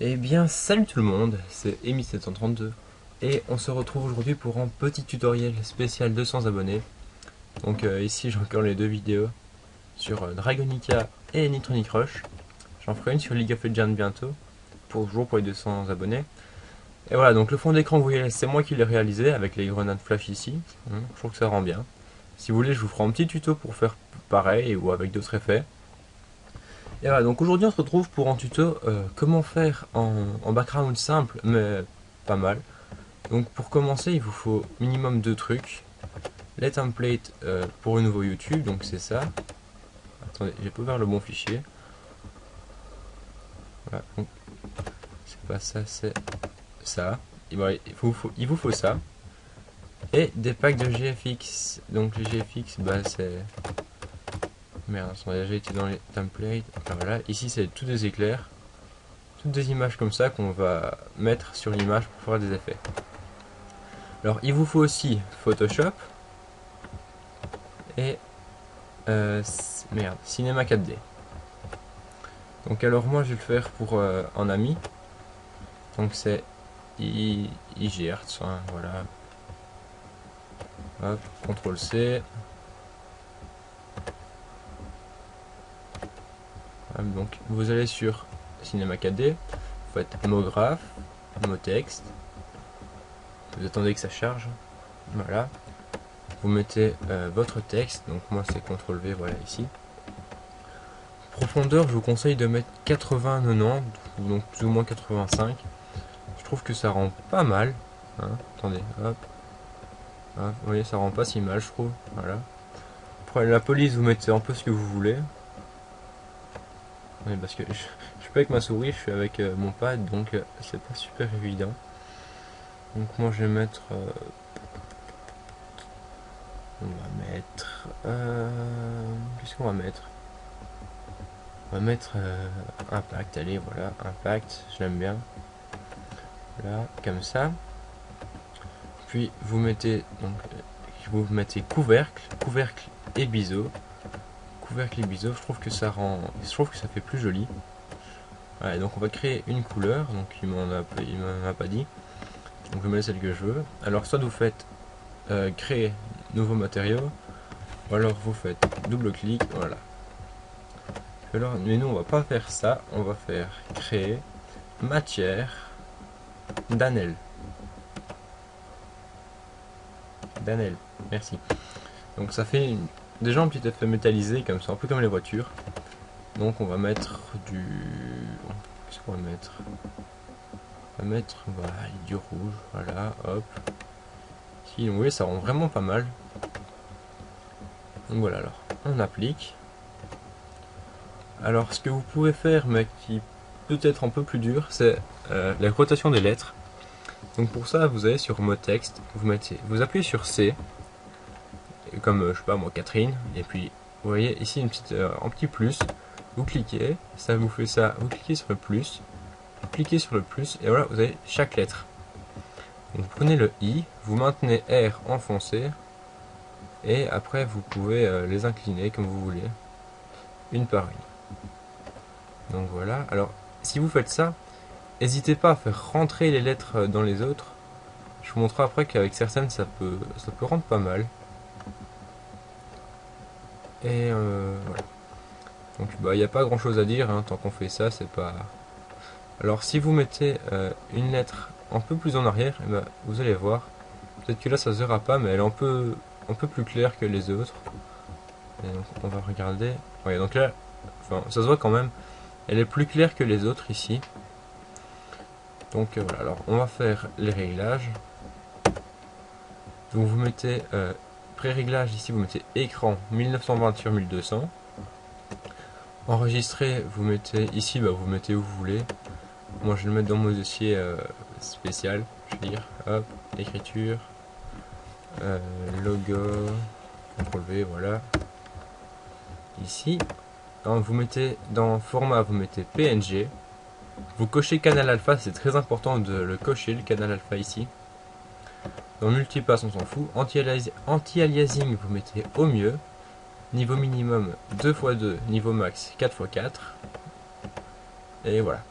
Eh bien, salut tout le monde, c'est Emi732 et on se retrouve aujourd'hui pour un petit tutoriel spécial 200 abonnés. Donc ici j'ai encore les deux vidéos sur Dragonica et Nitronic Rush. J'en ferai une sur League of Legends bientôt, toujours pour les 200 abonnés. Et voilà, donc le fond d'écran, vous voyez, c'est moi qui l'ai réalisé avec les grenades flash ici. Je trouve que ça rend bien. Si vous voulez, je vous ferai un petit tuto pour faire pareil ou avec d'autres effets. Et voilà, donc aujourd'hui on se retrouve pour un tuto comment faire en background simple mais pas mal. Donc pour commencer il vous faut minimum deux trucs. Les templates pour un nouveau YouTube, donc c'est ça. Attendez, j'ai pas ouvert le bon fichier. Voilà, donc c'est pas ça, c'est ça. Et voilà, il vous faut ça. Et des packs de GFX. Donc les GFX, bah c'est... Merde, ils ont déjà été dans les templates. Enfin, voilà, ici c'est tous des éclairs. Toutes des images comme ça qu'on va mettre sur l'image pour faire des effets. Alors il vous faut aussi Photoshop et Cinema 4D. Donc alors moi je vais le faire pour un ami. Donc c'est IGHz, hein, voilà. Hop, CTRL C. Hop, donc vous allez sur Cinema 4D, vous faites mot graphe, mot texte. Vous attendez que ça charge. Voilà. Vous mettez votre texte, donc moi c'est CTRL V, voilà ici. Profondeur, je vous conseille de mettre 80-90, donc plus ou moins 85. Je trouve que ça rend pas mal. Hein. Attendez, hop. Hop. Vous voyez, ça rend pas si mal, je trouve. Voilà. Pour la police, vous mettez un peu ce que vous voulez. Oui, parce que je suis pas avec ma souris, je suis avec mon pad, donc c'est pas super évident. Donc moi je vais mettre... on va mettre... qu'est-ce qu'on va mettre? On va mettre impact, allez voilà, impact, je l'aime bien. Là, comme ça. Puis vous mettez couvercle, couvercle et biseau. Couvercle et biseau, je trouve que ça fait plus joli. Ouais, donc on va créer une couleur, donc il m'en a pas dit. Donc je mets celle que je veux. Alors soit vous faites créer nouveau matériau, ou alors vous faites double clic, voilà. Alors, mais nous on va pas faire ça, on va faire créer matière d'anel. D'anel, merci. Donc ça fait déjà un petit effet métallisé comme ça, un peu comme les voitures. Donc on va mettre du... Qu'est-ce qu'on va mettre? On va mettre voilà, du rouge, voilà, hop. Si, vous voyez, ça rend vraiment pas mal. Donc voilà, alors, on applique. Alors ce que vous pouvez faire, mais qui peut être un peu plus dur, c'est la rotation des lettres. Donc pour ça, vous allez sur mot texte, vous appuyez sur C, comme je sais pas moi Catherine, et puis vous voyez ici un petit plus, vous cliquez, ça vous fait ça, vous cliquez sur le plus, vous cliquez sur le plus, et voilà, vous avez chaque lettre. Donc vous prenez le I, vous maintenez R enfoncé, et après vous pouvez les incliner comme vous voulez, une par une. Donc voilà, alors si vous faites ça, n'hésitez pas à faire rentrer les lettres dans les autres. Je vous montrerai après qu'avec certaines ça peut rendre pas mal. Et voilà. Donc bah il n'y a pas grand chose à dire, hein, tant qu'on fait ça, c'est pas... Alors si vous mettez une lettre un peu plus en arrière, et bah, vous allez voir, peut-être que là ça se verra pas, mais elle est un peu plus claire que les autres. Et donc on va regarder. Ouais, donc là, enfin, ça se voit quand même, elle est plus claire que les autres ici. Donc voilà, alors on va faire les réglages. Donc vous mettez pré-réglage ici, vous mettez écran 1920 sur 1200. Enregistrer, vous mettez ici, bah, vous mettez où vous voulez. Moi je vais le mettre dans mon dossier spécial, je veux dire, hop, écriture, logo, CTRL V, voilà. Ici, alors, vous mettez dans format, vous mettez PNG. Vous cochez canal alpha, c'est très important de le cocher, le canal alpha ici. Dans multipass, on s'en fout. Anti-aliasing, vous mettez au mieux. Niveau minimum 2x2, niveau max 4x4. Et voilà.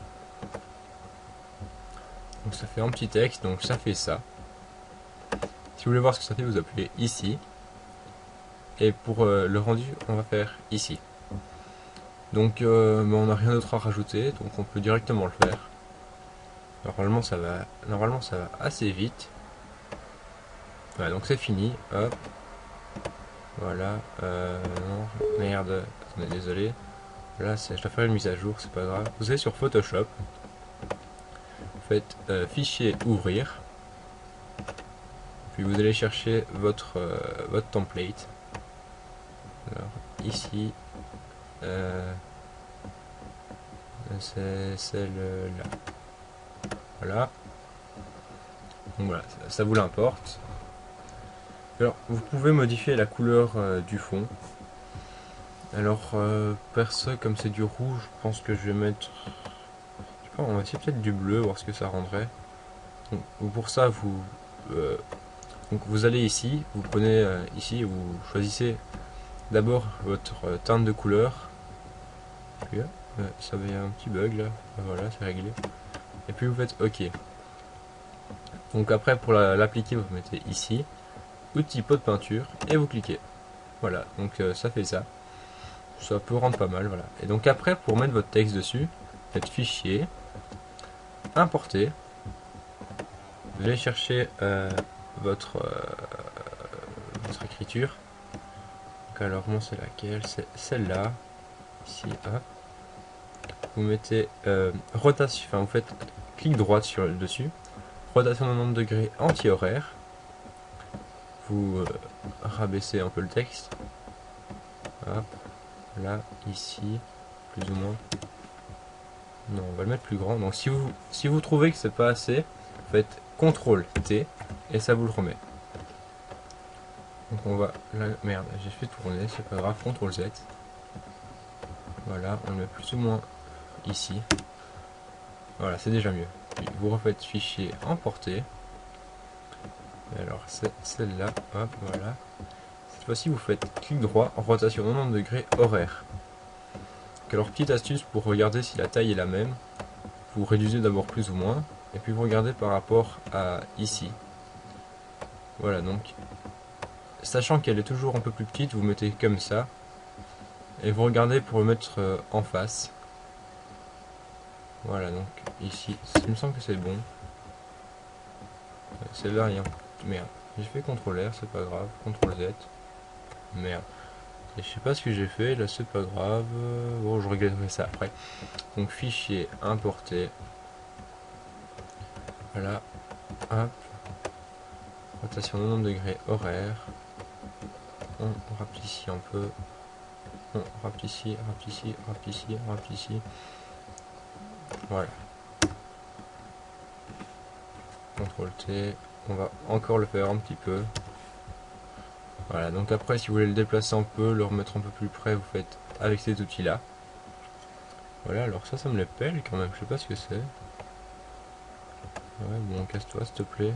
Donc ça fait un petit texte, donc ça fait ça. Si vous voulez voir ce que ça fait, vous appuyez ici. Et pour le rendu, on va faire ici. Donc mais on n'a rien d'autre à rajouter, donc on peut directement le faire. Normalement ça va assez vite. Voilà, donc c'est fini. Hop. Voilà. Non, merde. Attendez, désolé. Là, je dois faire une mise à jour, c'est pas grave. Vous allez sur Photoshop. Vous faites fichier ouvrir. Puis vous allez chercher votre template. Alors ici, c'est celle-là. Voilà. Donc voilà, ça vous l'importe. Alors, vous pouvez modifier la couleur du fond. Alors, perso, comme c'est du rouge, je pense que je vais mettre... Je sais pas, on va essayer peut-être du bleu, voir ce que ça rendrait. Donc, pour ça, donc vous allez ici, vous prenez ici, vous choisissez d'abord votre teinte de couleur. Puis, ça avait un petit bug là, voilà, c'est réglé. Et puis vous faites OK. Donc après, pour l'appliquer, vous mettez ici, outil pot de peinture, et vous cliquez. Voilà, donc ça fait ça. Ça peut rendre pas mal, voilà. Et donc après, pour mettre votre texte dessus, faites fichier, importer. Vous allez chercher votre écriture. Donc alors moi c'est laquelle? C'est celle-là. Ici, hop. Vous mettez rotation, enfin vous faites clic droit sur le dessus. Rotation 90 degrés anti-horaire. Vous rabaissez un peu le texte. Hop. Là, ici, plus ou moins. Non, on va le mettre plus grand. Donc si vous trouvez que c'est pas assez, vous faites CTRL T et ça vous le remet. Donc on va... Là, merde, j'ai fait tourner, c'est pas grave, CTRL Z. Voilà, on le met plus ou moins ici. Voilà, c'est déjà mieux. Puis vous refaites fichier emporter. Et alors c'est celle-là, hop, voilà. Cette fois-ci vous faites clic droit, rotation 90 degrés horaire. Donc alors petite astuce pour regarder si la taille est la même. Vous réduisez d'abord plus ou moins, et puis vous regardez par rapport à ici. Voilà, donc sachant qu'elle est toujours un peu plus petite, vous mettez comme ça, et vous regardez pour le mettre en face. Voilà, donc ici, il me semble que c'est bon. C'est là rien. Merde, j'ai fait CTRL R, c'est pas grave, CTRL Z. Merde. Et je sais pas ce que j'ai fait, là c'est pas grave. Bon, je regretterai ça après. Donc fichier importé. Voilà. Hop. Rotation 90 degrés horaire. On rapetissait un peu. On rapetissait, rapetissait, rapetissait, rapetissait. Voilà. CTRL T. On va encore le faire un petit peu. Voilà, donc après si vous voulez le déplacer un peu, le remettre un peu plus près, vous faites avec cet outil là. Voilà, alors ça me les pèle quand même, je sais pas ce que c'est. Ouais, bon, casse-toi s'il te plaît.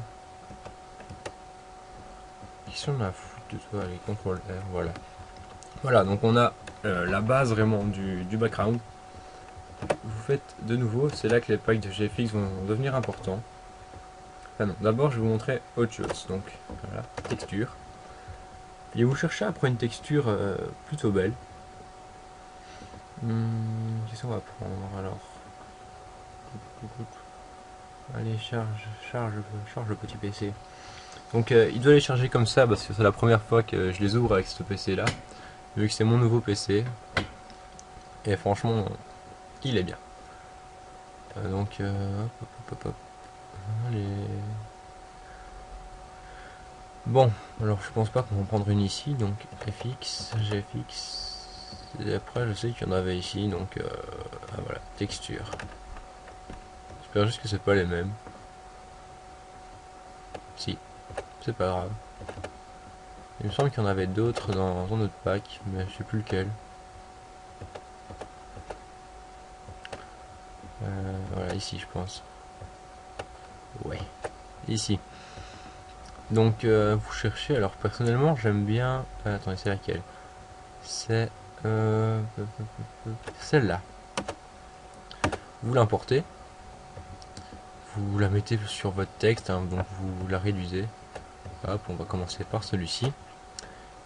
Qui sont la foutre de toi? Allez, CTRL R, voilà. Voilà, donc on a la base vraiment du background. Vous faites de nouveau, c'est là que les packs de GFX vont devenir importants. Enfin non, d'abord je vais vous montrer autre chose. Donc voilà, texture. Et vous cherchez après une texture plutôt belle. Qu'est-ce qu'on va prendre alors? Allez, charge le petit PC. Donc il doit les charger comme ça parce que c'est la première fois que je les ouvre avec ce PC là. Vu que c'est mon nouveau PC. Et franchement, il est bien. Donc, hop. Allez. Bon, alors je pense pas qu'on va en prendre une ici. Donc FX, GFX. Et après, je sais qu'il y en avait ici. Donc, voilà, texture. J'espère juste que c'est pas les mêmes. Si, c'est pas grave. Il me semble qu'il y en avait d'autres dans un autre pack, mais je sais plus lequel. Voilà, ici je pense. Ouais, ici. Donc vous cherchez, alors personnellement j'aime bien... attendez, c'est laquelle? C'est celle-là. Vous l'importez. vous la mettez sur votre texte, hein, donc vous la réduisez. Hop, on va commencer par celui-ci.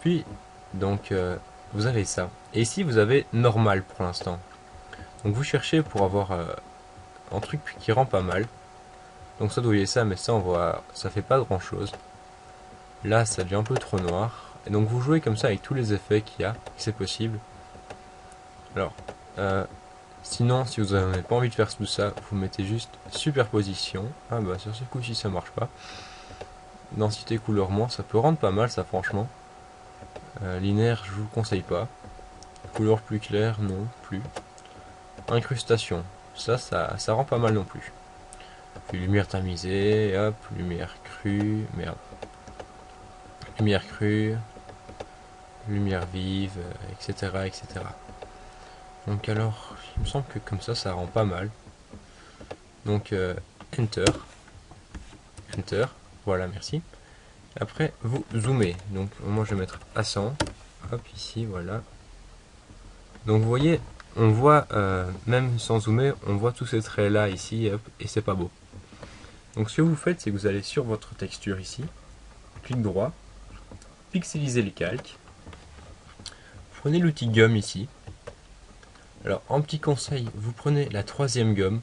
Puis, donc, vous avez ça. Et ici, vous avez normal pour l'instant. Donc, vous cherchez pour avoir un truc qui rend pas mal. Donc, ça, vous voyez ça, mais ça, on voit, ça fait pas grand-chose. Là, ça devient un peu trop noir. Et donc, vous jouez comme ça avec tous les effets qu'il y a, c'est possible. Alors, sinon, si vous n'avez pas envie de faire tout ça, vous mettez juste superposition. Ah bah, sur ce coup-ci, ça marche pas. Densité couleur ça peut rendre pas mal, ça, franchement. Linéaire, je vous le conseille pas. Couleur plus claire, non, plus. Incrustation, ça rend pas mal non plus. Puis lumière tamisée, hop, lumière crue, merde. Lumière crue, lumière vive, etc., etc. Donc alors, il me semble que comme ça rend pas mal. Donc, Enter. Enter, voilà, merci. Après, vous zoomez. Donc, moi, je vais mettre à 100. Hop, ici, voilà. Donc, vous voyez, on voit, même sans zoomer, on voit tous ces traits-là, ici, hop, et c'est pas beau. Donc, ce que vous faites, c'est que vous allez sur votre texture, ici, clic droit, pixeliser les calques. Prenez l'outil gomme, ici. Alors, en petit conseil, vous prenez la troisième gomme,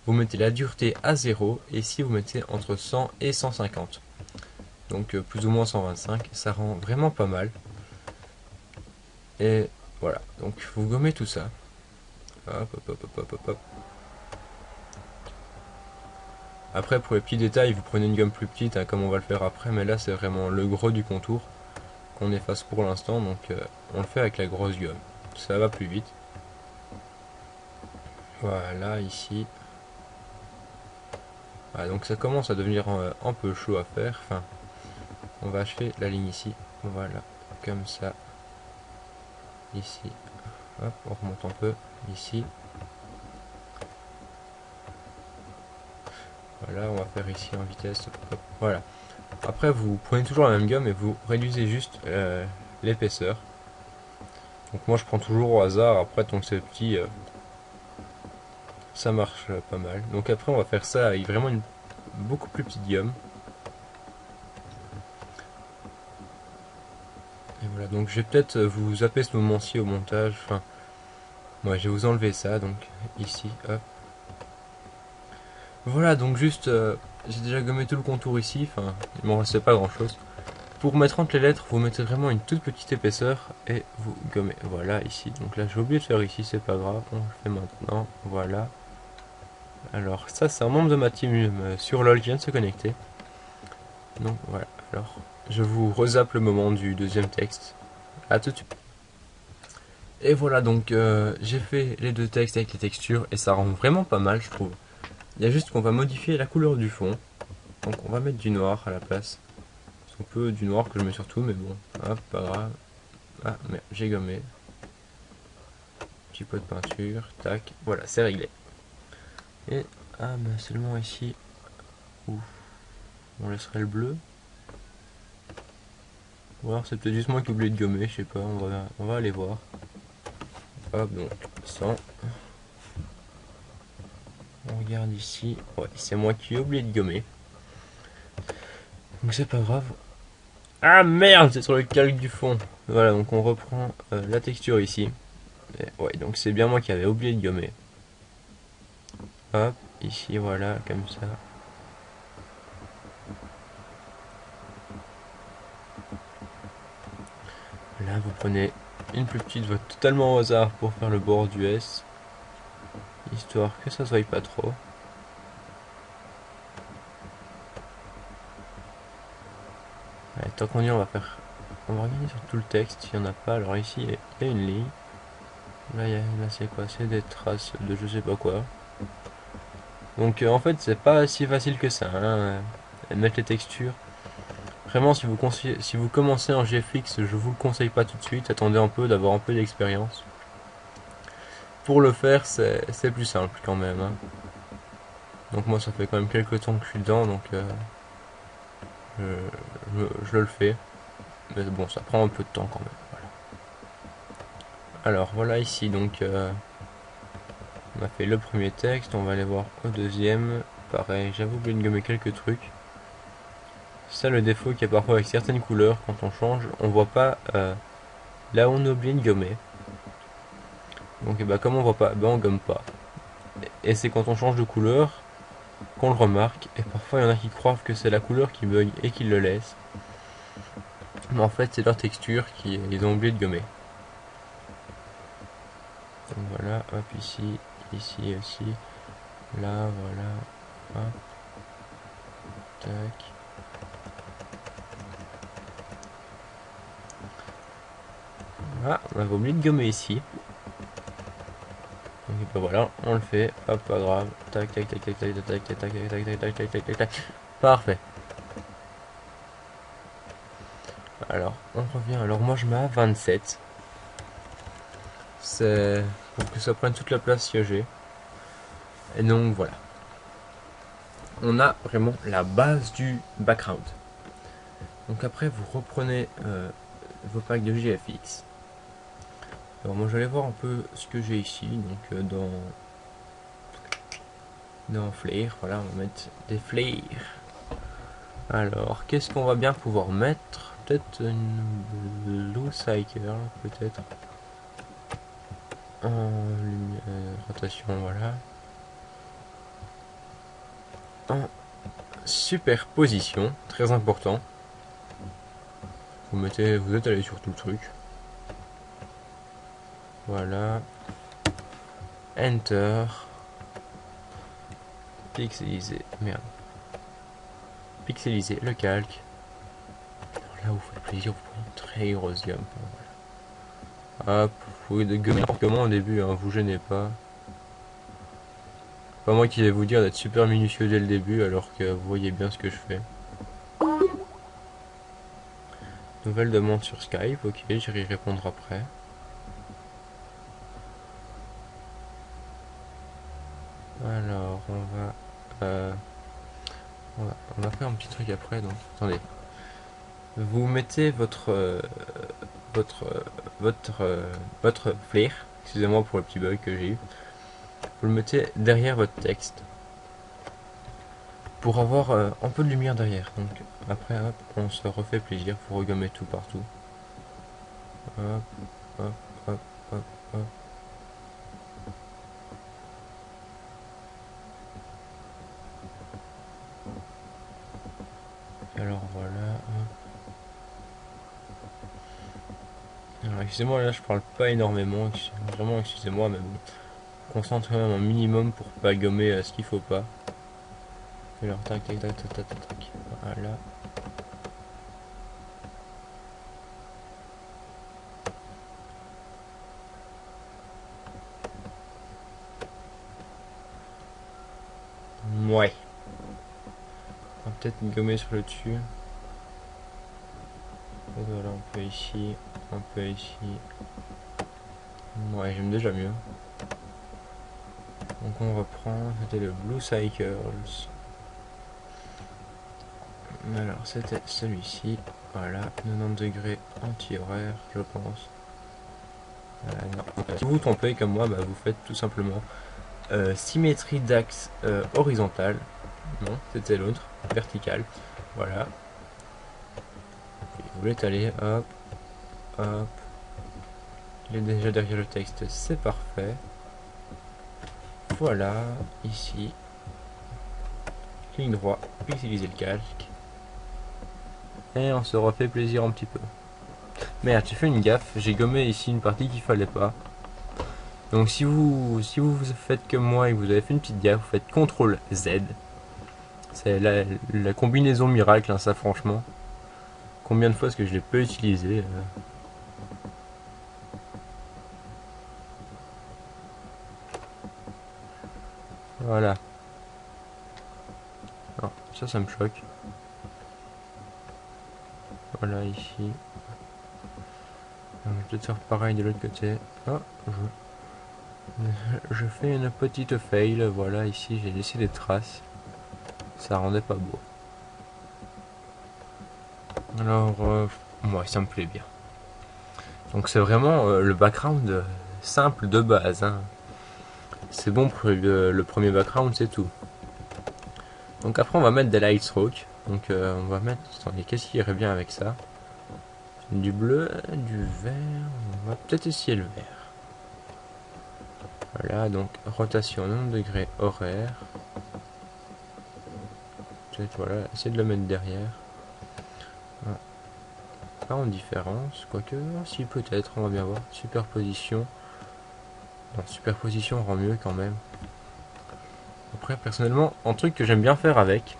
vous mettez la dureté à 0, et ici, vous mettez entre 100 et 150. Donc plus ou moins 125, ça rend vraiment pas mal. Et voilà, donc vous gommez tout ça. Hop, hop, hop, hop, hop, hop. Après, pour les petits détails, vous prenez une gomme plus petite, hein, comme on va le faire après, mais là c'est vraiment le gros du contour qu'on efface pour l'instant, donc on le fait avec la grosse gomme. Ça va plus vite. Voilà, ici. Voilà, donc ça commence à devenir un peu chaud à faire. Enfin, on va achever la ligne ici. Voilà, comme ça. Ici. Hop, on remonte un peu. Ici. Voilà, on va faire ici en vitesse. Hop, voilà. Après, vous prenez toujours la même gomme et vous réduisez juste l'épaisseur. Donc moi, je prends toujours au hasard. Après, tant que c'est petit, ça marche pas mal. Donc après, on va faire ça avec vraiment une beaucoup plus petite gomme. Et voilà, donc je vais peut-être vous zapper ce moment-ci au montage. Enfin, moi, je vais vous enlever ça. Donc ici, hop. Voilà, donc juste, j'ai déjà gommé tout le contour ici. Enfin, il m'en restait pas grand-chose. Pour mettre entre les lettres, vous mettez vraiment une toute petite épaisseur et vous gommez. Voilà, ici. Donc là, j'ai oublié de faire ici, c'est pas grave. On le fait maintenant. Voilà. Alors, ça, c'est un membre de ma team sur LoL qui vient de se connecter. Donc voilà. Alors, je vous rezappe le moment du deuxième texte. À tout de suite. Et voilà, donc j'ai fait les deux textes avec les textures et ça rend vraiment pas mal, je trouve. Il y a juste qu'on va modifier la couleur du fond. Donc on va mettre du noir à la place. C'est un peu du noir que je mets surtout, mais bon, hop, pas grave. Ah, merde, j'ai gommé. Petit pot de peinture, tac, voilà, c'est réglé. Et, ah, mais seulement ici, ouf, on laisserait le bleu. Ou alors c'est peut-être juste moi qui ai oublié de gommer, je sais pas, on va aller voir. Hop, donc, 100. On regarde ici, ouais, c'est moi qui ai oublié de gommer. Donc c'est pas grave. Ah merde, c'est sur le calque du fond. Voilà, donc on reprend la texture ici. Et ouais, donc c'est bien moi qui avais oublié de gommer. Hop, ici, voilà, comme ça. Là, vous prenez une plus petite, votre totalement au hasard pour faire le bord du S. Histoire que ça se voie pas trop. Allez, tant qu'on y est, on va regarder sur tout le texte, il n'y en a pas. Alors ici, il y a une ligne. Là, c'est quoi? C'est des traces de je sais pas quoi. Donc en fait, c'est pas si facile que ça, hein, mettre les textures. Vraiment, si vous commencez en GFX, je vous le conseille pas tout de suite. Attendez un peu, d'avoir un peu d'expérience. Pour le faire, c'est plus simple quand même, hein. Donc moi, ça fait quand même quelques temps que je suis dedans, donc je le fais. Mais bon, ça prend un peu de temps quand même. Voilà. Alors voilà ici, donc on a fait le premier texte, on va aller voir au deuxième. pareil, j'avais oublié de gommer quelques trucs. Ça, le défaut qu'il y a parfois avec certaines couleurs, quand on change, on voit pas là où on a oublié de gommer. Donc bah, comme on voit pas, bah, on gomme pas. Et c'est quand on change de couleur qu'on le remarque. Et parfois il y en a qui croient que c'est la couleur qui bug et qui le laissent. Mais en fait c'est leur texture qu'ils ont oublié de gommer. Donc voilà, hop, ici, ici aussi. Là, voilà, hop. Tac. Ah, on avait oublié de gommer ici. Donc ben voilà, on le fait, hop, pas grave. Tac, tac, tac, tac, tac, tac, tac, tac, tac, tac, tac, tac, tac, tac, tac. Parfait. Alors, on revient. Alors moi je mets à 27. C'est pour que ça prenne toute la place que j'ai. Et donc voilà. On a vraiment la base du background. Donc après vous reprenez vos packs de GFX. Alors moi je vais voir un peu ce que j'ai ici. Donc dans Flare, voilà, on va mettre des flares. Alors qu'est-ce qu'on va bien pouvoir mettre? Peut-être une Blue Cycle, peut-être. En rotation, voilà. En superposition, très important. Vous êtes allé sur tout le truc. Voilà. Enter. Pixeliser. Merde. Pixeliser le calque. Alors là, vous faites plaisir, vous prenez une très grosse gamme. Voilà. Hop, vous pouvez de gommer n'importe comment au début, hein, vous gênez pas. Pas moi qui vais vous dire d'être super minutieux dès le début, alors que vous voyez bien ce que je fais. Nouvelle demande sur Skype, ok, j'irai y répondre après. Alors, on va faire un petit truc après, donc attendez. Vous mettez votre flare, excusez-moi pour le petit bug que j'ai eu. Vous le mettez derrière votre texte pour avoir un peu de lumière derrière. Donc après, hop, on se refait plaisir, vous regommez tout partout. Hop, hop, hop, hop, hop. Alors voilà. Alors excusez-moi, là je parle pas énormément, vraiment excusez-moi, mais bon, concentre quand même un minimum pour pas gommer ce qu'il faut pas. Alors tac tac tac tac tac tac, voilà. Ouais. On va peut-être gommer sur le dessus. Et voilà, un peu ici, un peu ici. Ouais, j'aime déjà mieux. Donc on reprend, c'était le Blue Cycles. Alors c'était celui-ci, voilà, 90 degrés anti-horaire, je pense. Si vous vous trompez comme moi, bah, vous faites tout simplement symétrie d'axe horizontale. Non, c'était l'autre, verticale. Voilà. Et vous l'étalez, hop, hop. Il est déjà derrière le texte, c'est parfait. Voilà, ici. Ligne droite, pixeliser le calque. Et on se refait plaisir un petit peu. Merde, j'ai fait une gaffe, j'ai gommé ici une partie qu'il fallait pas. Donc si vous faites comme moi et que vous avez fait une petite gaffe, vous faites CTRL Z. C'est la combinaison miracle, hein, ça franchement. Combien de fois est-ce que je l'ai pas utilisé Voilà. Non, ça me choque. Voilà ici. Je vais peut-être faire pareil de l'autre côté. Oh, je fais une petite fail. Voilà, ici j'ai laissé des traces. Ça rendait pas beau. Alors, moi ça me plaît bien. Donc c'est vraiment le background simple de base. Hein. C'est bon pour le premier background, c'est tout. Donc après on va mettre des light strokes. Donc on va mettre, attendez, qu'est-ce qui irait bien avec ça? Du bleu, du vert, on va peut-être essayer le vert. Voilà, donc rotation, nombre de degrés horaire. Peut-être, voilà, essayer de le mettre derrière. Voilà. Pas en différence, quoique, si peut-être, on va bien voir. Superposition. Non, superposition rend mieux quand même. Après, personnellement, un truc que j'aime bien faire avec,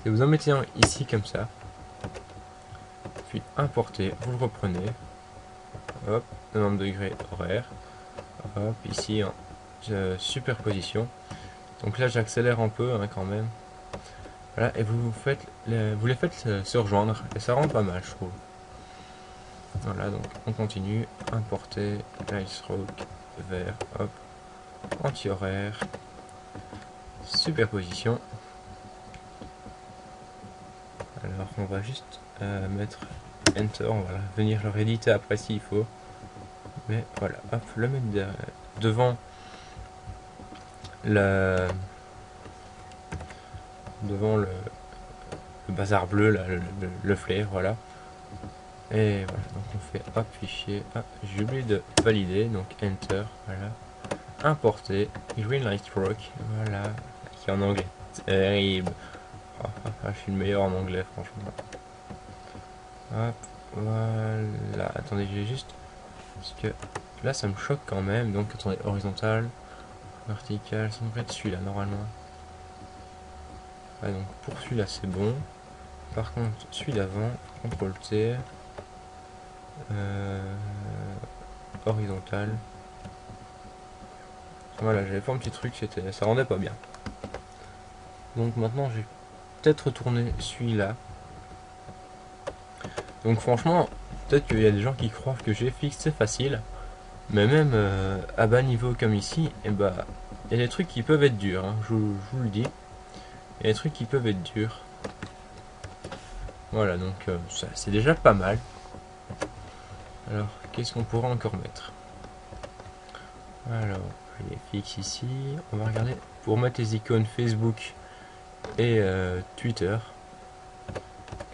c'est vous en mettez un ici comme ça. Puis importer, vous le reprenez. Hop, 90 degrés horaire. Hop, ici en superposition. Donc là j'accélère un peu hein, quand même. Voilà, et vous les faites se rejoindre et ça rend pas mal je trouve. Voilà, donc on continue. Importer, light stroke, vert, hop, anti-horaire, superposition. Alors on va juste mettre Enter, on va venir le rééditer après s'il faut. Mais voilà, hop, le mettre devant le bazar bleu, là, le flair, voilà. Et voilà, donc on fait hop, fichier, hop, j'ai oublié de valider, donc Enter, voilà. Importer, Green Light Stroke, voilà, qui est en anglais. Terrible. Je suis le meilleur en anglais, franchement. Hop, voilà, attendez, j'ai juste... Parce que là, ça me choque quand même, donc attendez, horizontal, vertical, ça devrait être celui-là, normalement. Ouais, donc pour celui-là, c'est bon. Par contre, celui d'avant, CTRL T, horizontal. Voilà, j'avais fait un petit truc, ça rendait pas bien. Donc maintenant, j'ai peut-être retourné celui-là. Donc franchement, peut-être qu'il y a des gens qui croient que GFX c'est facile, mais même à bas niveau comme ici, et bah, il y a des trucs qui peuvent être durs, hein, je vous le dis. Il y a des trucs qui peuvent être durs. Voilà, donc ça c'est déjà pas mal. Alors, qu'est-ce qu'on pourra encore mettre? Alors, les fixes ici. On va regarder pour mettre les icônes Facebook et Twitter.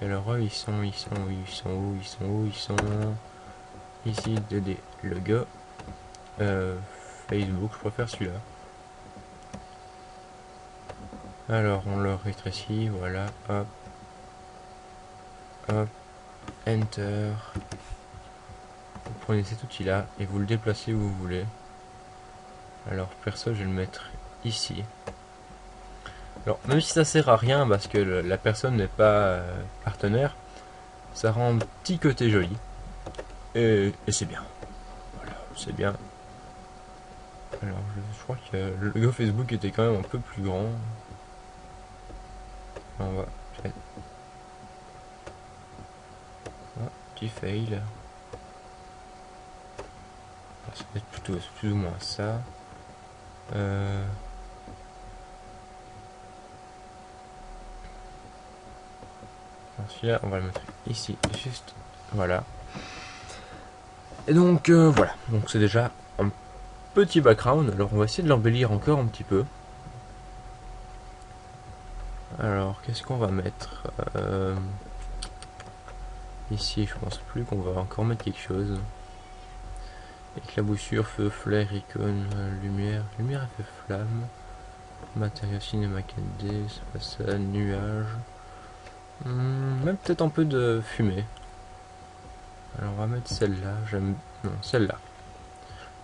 Alors, ils sont où ici, des logos. Facebook, je préfère celui-là. Alors, on le rétrécit, voilà, hop. Hop, Enter. Vous prenez cet outil là et vous le déplacez où vous voulez. Alors perso je vais le mettre ici. Alors même si ça sert à rien parce que la personne n'est pas partenaire, ça rend un petit côté joli. Et c'est bien. Voilà, c'est bien. Alors je crois que le logo Facebook était quand même un peu plus grand. On va faire... Ah, petit fail. Ça va être plutôt plus ou moins ça. Celui-là, on va le mettre ici, juste, voilà. Et donc, voilà. Donc, c'est déjà un petit background. Alors, on va essayer de l'embellir encore un petit peu. Alors, qu'est-ce qu'on va mettre ici, je pense plus qu'on va encore mettre quelque chose. Éclaboussure, feu, flair, icône, lumière. Lumière, effet flamme. Matériau cinéma 4D, c'est pas ça, nuage. Même peut-être un peu de fumée. Alors on va mettre celle-là, non, celle-là.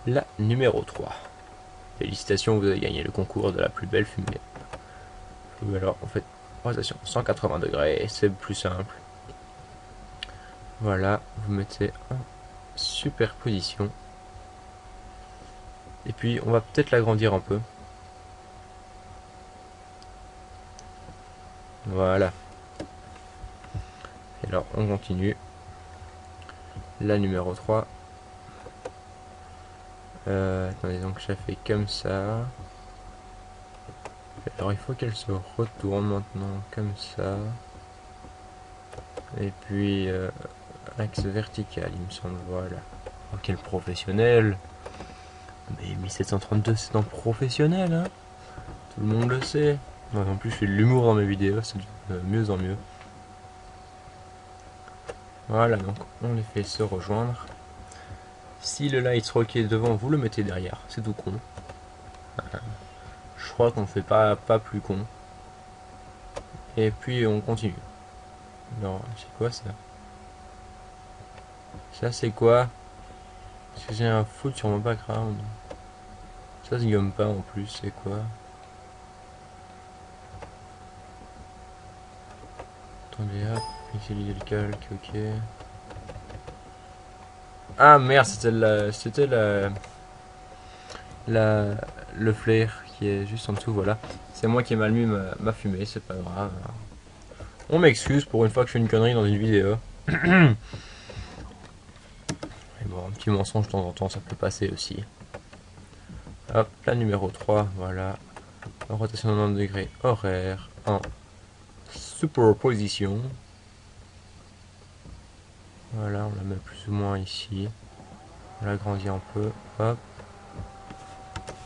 La numéro 3. Félicitations, vous avez gagné le concours de la plus belle fumée. Alors en fait, rotation 180 degrés, c'est plus simple. Voilà, vous mettez en superposition. Et puis on va peut-être l'agrandir un peu. Voilà. Et alors on continue. La numéro 3. Attendez, donc ça fait comme ça. Alors il faut qu'elle se retourne maintenant comme ça. Et puis axe vertical il me semble, voilà. Oh, quel professionnel. Mais 1732 c'est un professionnel hein. Tout le monde le sait. Moi en plus je fais de l'humour dans mes vidéos, c'est de mieux en mieux. Voilà, donc on les fait se rejoindre. Si le light rock est devant, vous le mettez derrière, c'est tout con. Je crois qu'on fait pas plus con. Et puis on continue. Alors, c'est quoi ça? Ça c'est quoi? Est-ce que j'ai un foot sur mon background? Ça se gomme pas en plus, c'est quoi? Attendez, hop, utiliser le calque, ok. Ah merde, le flair qui est juste en dessous, voilà. C'est moi qui ai mal mis ma fumée, c'est pas grave. On m'excuse pour une fois que je fais une connerie dans une vidéo. Et bon, un petit mensonge de temps en temps, ça peut passer aussi. Hop, la numéro 3, voilà. En rotation de 90 degrés horaire, en superposition. Voilà, on la met plus ou moins ici. On l'agrandit un peu, hop.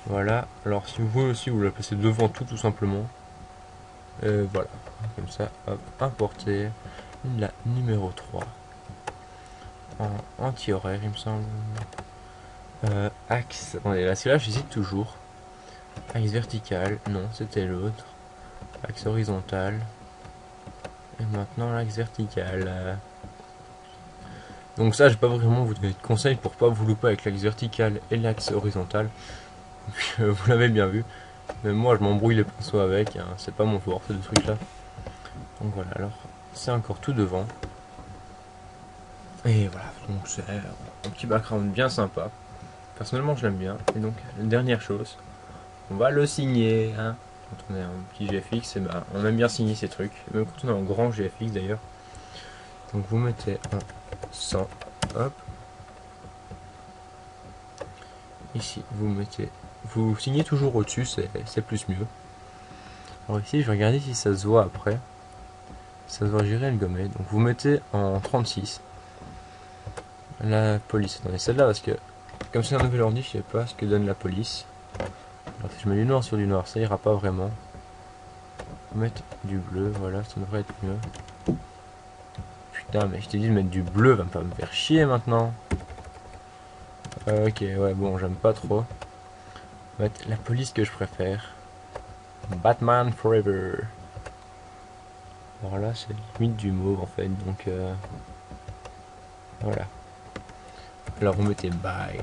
Voilà, alors si vous voulez aussi, vous la placez devant tout simplement. Voilà, comme ça, hop, importer la numéro 3 en anti-horaire, il me semble. Axe, attendez, là, celui-là, j'hésite toujours. Axe vertical, non, c'était l'autre. Axe horizontal. Et maintenant, l'axe vertical. Donc ça, j'ai pas vraiment vous donner de conseils pour pas vous louper avec l'axe vertical et l'axe horizontal. Vous l'avez bien vu. Mais moi, je m'embrouille les pinceaux avec, hein, c'est pas mon fort, ces deux trucs-là. Donc voilà, alors, c'est encore tout devant. Et voilà, donc c'est un petit background bien sympa. Personnellement, je l'aime bien. Et donc, la dernière chose, on va le signer. Hein. Quand on est un petit GFX, et ben, on aime bien signer ces trucs. Même quand on est en grand GFX d'ailleurs. Donc, vous mettez en 100. Hop. Ici, vous signez toujours au-dessus, c'est plus mieux. Alors ici, je vais regarder si ça se voit après. Ça se voit, j'irai le gommer. Donc, vous mettez en 36. La police. Attendez, celle-là, parce que comme c'est un nouvel ordi, je sais pas ce que donne la police. Alors si je mets du noir sur du noir, ça ira pas vraiment. On va mettre du bleu, voilà, ça devrait être mieux. Putain, mais je t'ai dit de mettre du bleu, va pas me faire chier maintenant. Ok, ouais, bon, j'aime pas trop. On va mettre la police que je préfère. Batman Forever. Alors là, c'est limite du mauve en fait, donc voilà. Alors vous mettez bye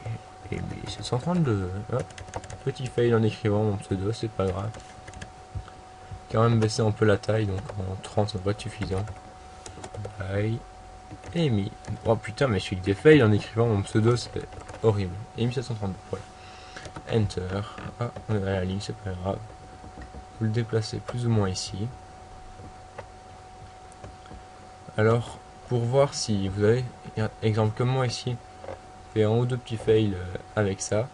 et 732. Hop. Petit fail en écrivant mon pseudo, c'est pas grave. Quand même baisser un peu la taille, donc en 30 ça devrait être suffisant. Bye. Amy. Oh putain, mais je suis des fails en écrivant mon pseudo, c'est horrible. Amy 732, voilà. Enter. Ah, on est à la ligne, c'est pas grave. Vous le déplacez plus ou moins ici. Alors, pour voir si vous avez, exemple comme moi ici, fait un ou deux petits fails avec ça,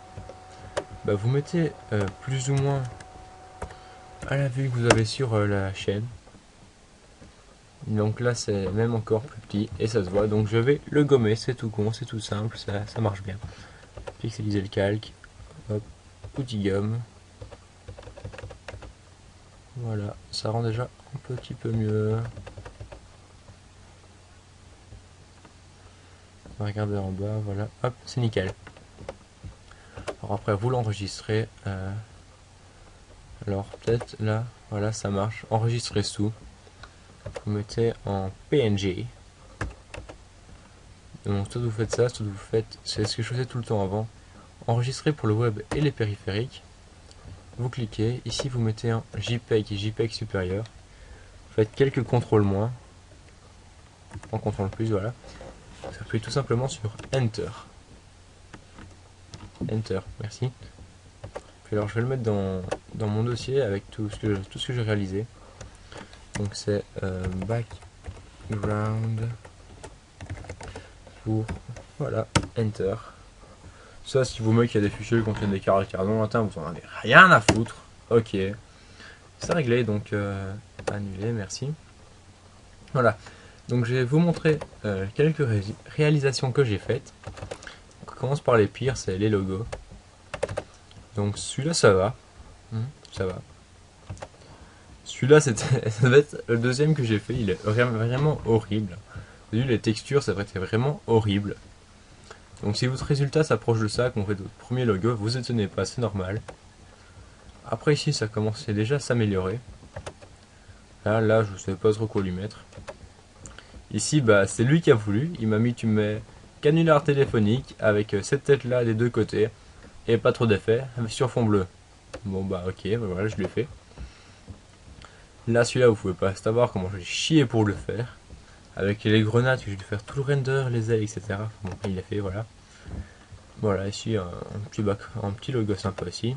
bah vous mettez plus ou moins à la vue que vous avez sur la chaîne. Donc là c'est même encore plus petit et ça se voit, donc je vais le gommer, c'est tout con, c'est tout simple, ça marche bien. Pixeliser le calque, hop, outil gomme. Voilà, ça rend déjà un petit peu mieux. On va regarder en bas, voilà, hop, c'est nickel. Alors après vous l'enregistrez, alors peut-être là, voilà ça marche, enregistrer sous. Vous mettez en PNG. Donc soit vous faites ça, soit vous faites, c'est ce que je faisais tout le temps avant, enregistrer pour le web et les périphériques. Vous cliquez, ici vous mettez un JPEG et JPEG supérieur. Vous faites quelques contrôles moins, en contrôle plus, voilà. Vous appuyez tout simplement sur Enter. Enter, merci. Puis alors je vais le mettre dans mon dossier avec tout ce que j'ai réalisé. Donc c'est background pour, voilà, Enter. Ça, si vous mettez qu'il y a des fichiers qui contiennent des caractères non lointains, vous en avez rien à foutre. Ok. C'est réglé, donc annulé, merci. Voilà. Donc je vais vous montrer quelques réalisations que j'ai faites. On commence par les pires, c'est les logos. Donc celui-là, ça va. Ça va. Celui-là, ça devait être le deuxième que j'ai fait. Il est vraiment horrible. Vous avez vu, les textures, ça été vraiment horrible. Donc si votre résultat s'approche de ça, qu'on fait votre premier logo, vous étonnez pas, c'est normal. Après ici, ça commençait déjà à s'améliorer. Là, je ne savais pas trop quoi lui mettre. Ici, bah, c'est lui qui a voulu. Il m'a mis, tu mets canular téléphonique avec cette tête-là des deux côtés. Et pas trop d'effet, sur fond bleu. Bon bah ok, bah, voilà, je l'ai fait. Là, celui-là, vous pouvez pas savoir comment j'ai chié pour le faire. Avec les grenades, j'ai dû faire tout le render, les ailes, etc. Bon, il a fait, voilà. Voilà, ici, un petit logo sympa ici.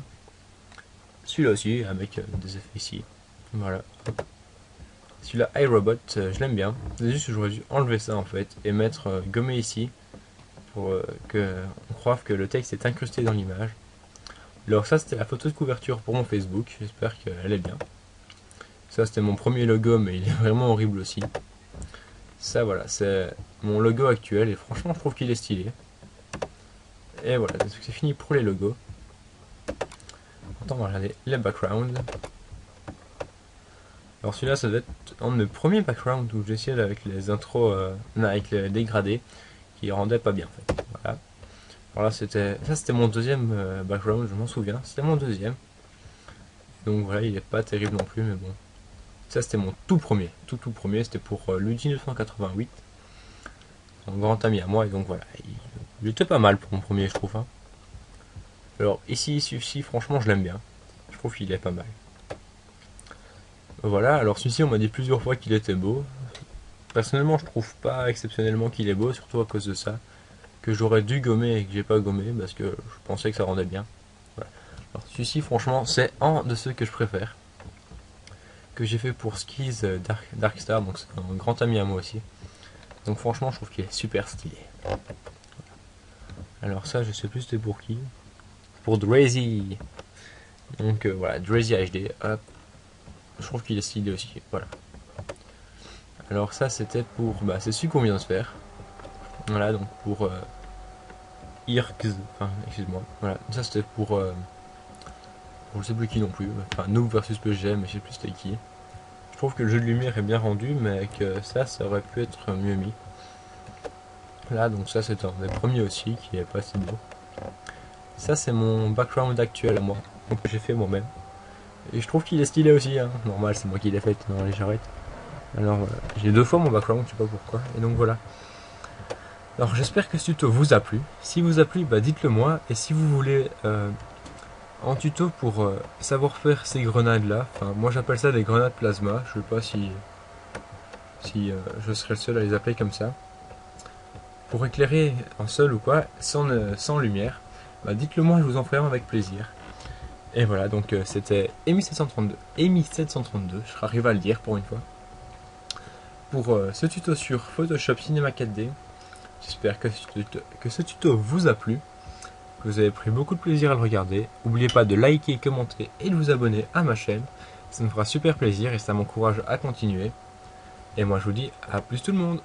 Celui-là aussi, avec des effets ici. Voilà. Celui-là, iRobot, je l'aime bien. C'est juste que j'aurais dû enlever ça en fait et mettre gommer ici pour que on croie que le texte est incrusté dans l'image. Alors ça, c'était la photo de couverture pour mon Facebook. J'espère qu'elle est bien. Ça, c'était mon premier logo, mais il est vraiment horrible aussi. Ça, voilà, c'est mon logo actuel et franchement, je trouve qu'il est stylé. Et voilà, c'est fini pour les logos. Maintenant, on va regarder les backgrounds. Alors celui-là, ça doit être un de mes premiers backgrounds où j'essayais avec les intros, avec les dégradés, qui rendaient pas bien en fait. Voilà. Alors là, c'était mon deuxième background, je m'en souviens. C'était mon deuxième. Donc voilà, il est pas terrible non plus, mais bon. Ça, c'était mon tout premier. Tout premier, c'était pour Luigi 988. Un grand ami à moi, et donc voilà. Il était pas mal pour mon premier, je trouve. Hein. Alors ici, celui-ci, franchement, je l'aime bien. Je trouve qu'il est pas mal. Voilà, alors celui-ci on m'a dit plusieurs fois qu'il était beau. Personnellement je trouve pas exceptionnellement qu'il est beau, surtout à cause de ça. Que j'aurais dû gommer et que j'ai pas gommé parce que je pensais que ça rendait bien. Voilà. Alors celui-ci franchement c'est un de ceux que je préfère. Que j'ai fait pour Skis Darkstar, donc c'est un grand ami à moi aussi. Donc franchement je trouve qu'il est super stylé. Voilà. Alors ça je sais plus c'était pour qui. Pour Drazy. Donc voilà, Drazy HD, hop. Je trouve qu'il est stylé aussi, voilà. Alors ça c'était pour, bah c'est celui qu'on vient de faire. Voilà, donc pour Irks, enfin excuse-moi. Voilà, ça c'était pour je sais plus qui non plus. Enfin Noob versus PG, mais je sais plus c'était qui. Je trouve que le jeu de lumière est bien rendu, mais que ça aurait pu être mieux mis. Là donc ça c'est un des premiers aussi qui est pas si beau. Ça c'est mon background actuel à moi, donc j'ai fait moi-même. Et je trouve qu'il est stylé aussi, hein. Normal, c'est moi qui l'ai fait dans les charrettes. Alors voilà, j'ai deux fois mon background, je sais pas pourquoi. Et donc voilà. Alors j'espère que ce tuto vous a plu. Si vous a plu, bah dites-le moi. Et si vous voulez un tuto pour savoir faire ces grenades là, enfin moi j'appelle ça des grenades plasma. Je sais pas si je serais le seul à les appeler comme ça. Pour éclairer un sol ou quoi, sans lumière, bah dites-le moi, je vous en ferai un avec plaisir. Et voilà, donc c'était Emi732, je arrive à le dire pour une fois. Pour ce tuto sur Photoshop Cinema 4D, j'espère que ce tuto vous a plu, que vous avez pris beaucoup de plaisir à le regarder. N'oubliez pas de liker, commenter et de vous abonner à ma chaîne, ça me fera super plaisir et ça m'encourage à continuer. Et moi je vous dis à plus tout le monde.